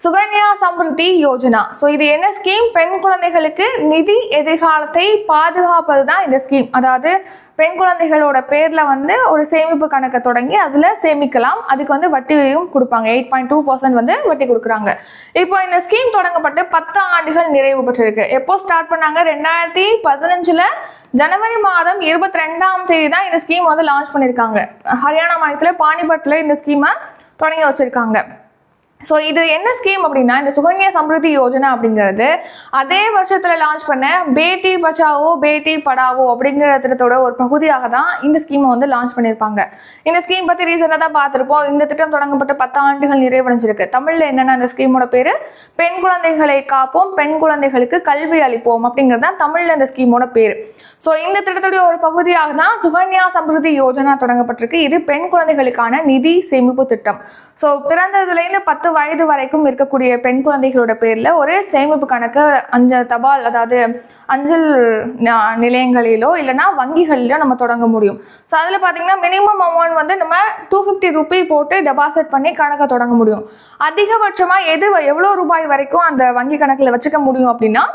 Sukanya Samriddhi Yojana. So இது என்ன scheme? பெண் குழந்தைகளுக்கு நிதி எதிர்காலத்தை பாதுகாப்பது தான் இந்த ஸ்கீம். அதாவது பெண் குழந்தைகளோட பேர்ல ஒரு சேமிப்பு கணக்கை தொடங்கி அதுல சேமிக்கலாம். அதுக்கு வட்டியும் கொடுப்பாங்க. 8.2% வட்டி கொடுக்குறாங்க. இப்போ இந்த ஸ்கீம் தொடங்கப்பட்டு 10 ஆண்டுகள் நிறைவு பெற்றிருக்கு. எப்போ ஸ்டார்ட் பண்ணாங்க? 2015 ஜனவரி மாதம் 22ஆம் தேதி தான் இந்த ஸ்கீம் லான்ச் பண்ணியிருக்காங்க. ஹரியானா மாநிலத்தில் பானிபட்ல இந்த ஸ்கீமை தொடங்கி வச்சிருக்காங்க. ஸோ இது என்ன ஸ்கீம் அப்படின்னா, இந்த சுகன்யா சம்ருதி யோஜனா அப்படிங்கிறது அதே வருஷத்துல லான்ச் பண்ண பேட்டி பச்சாவோ பேட்டி படாவோ அப்படிங்கிற திட்டத்தோட ஒரு பகுதியாக தான் இந்த ஸ்கீமை லான்ச் பண்ணியிருப்பாங்க. இந்த ஸ்கீம் பத்தி ரீசெண்டாக தான் பார்த்துருப்போம். இந்த திட்டம் தொடங்கப்பட்ட 10 ஆண்டுகள் நிறைவடைஞ்சிருக்கு. தமிழ்ல என்னன்னா இந்த ஸ்கீமோட பேரு பெண் குழந்தைகளை காப்போம், பெண் குழந்தைகளுக்கு கல்வி அளிப்போம் அப்படிங்கிறது தான் தமிழ்ல இந்த ஸ்கீமோட பேரு. ஸோ இந்த திட்டத்துடைய ஒரு பகுதியாக தான் சுகன்யா சம்ருதி யோஜனா தொடங்கப்பட்டிருக்கு. இது பெண் குழந்தைகளுக்கான நிதி சேமிப்பு திட்டம். ஸோ பிறந்ததுலேருந்து 10 வயது வரைக்கும் இருக்கக்கூடிய பெண் குழந்தைகளோட பேர்ல ஒரு சேமிப்பு கணக்கு தபால், அதாவது அஞ்சல் நிலையங்களிலோ இல்லைன்னா வங்கிகளிலோ நம்ம தொடங்க முடியும். ஸோ அதில் பார்த்தீங்கன்னா மினிமம் அமௌண்ட் நம்ம 250 ரூபி போட்டு டெபாசிட் பண்ணி கணக்கை தொடங்க முடியும். அதிகபட்சமாக எவ்வளோ ரூபாய் வரைக்கும் அந்த வங்கி கணக்கில் வச்சுக்க முடியும் அப்படின்னா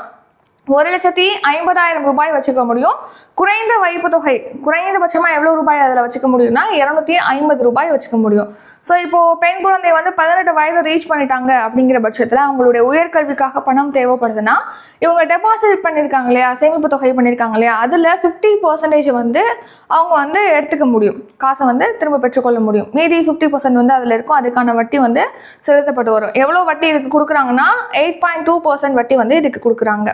1,50,000 ரூபாய் வச்சுக்க முடியும். குறைந்த வைப்பு தொகை குறைந்தபட்சமாக எவ்வளோ ரூபாய் அதில் வச்சுக்க முடியும்னா 250 ரூபாய் வச்சுக்க முடியும். ஸோ இப்போ பெண் குழந்தை 18 வயது ரீச் பண்ணிட்டாங்க அப்படிங்கிற பட்சத்தில் அவங்களுடைய உயர்கல்விக்காக பணம் தேவைப்படுதுன்னா இவங்க டெபாசிட் பண்ணியிருக்காங்க இல்லையா, சேமிப்பு தொகை பண்ணியிருக்காங்க இல்லையா, அதில் 50% அவங்க எடுத்துக்க முடியும். காசை திரும்ப பெற்றுக்கொள்ள முடியும். மீதி 50% அதில் இருக்கும். அதுக்கான வட்டி செலுத்தப்பட்டு வரும். எவ்வளோ வட்டி இதுக்கு கொடுக்குறாங்கன்னா 8.2% வட்டி இதுக்கு கொடுக்குறாங்க.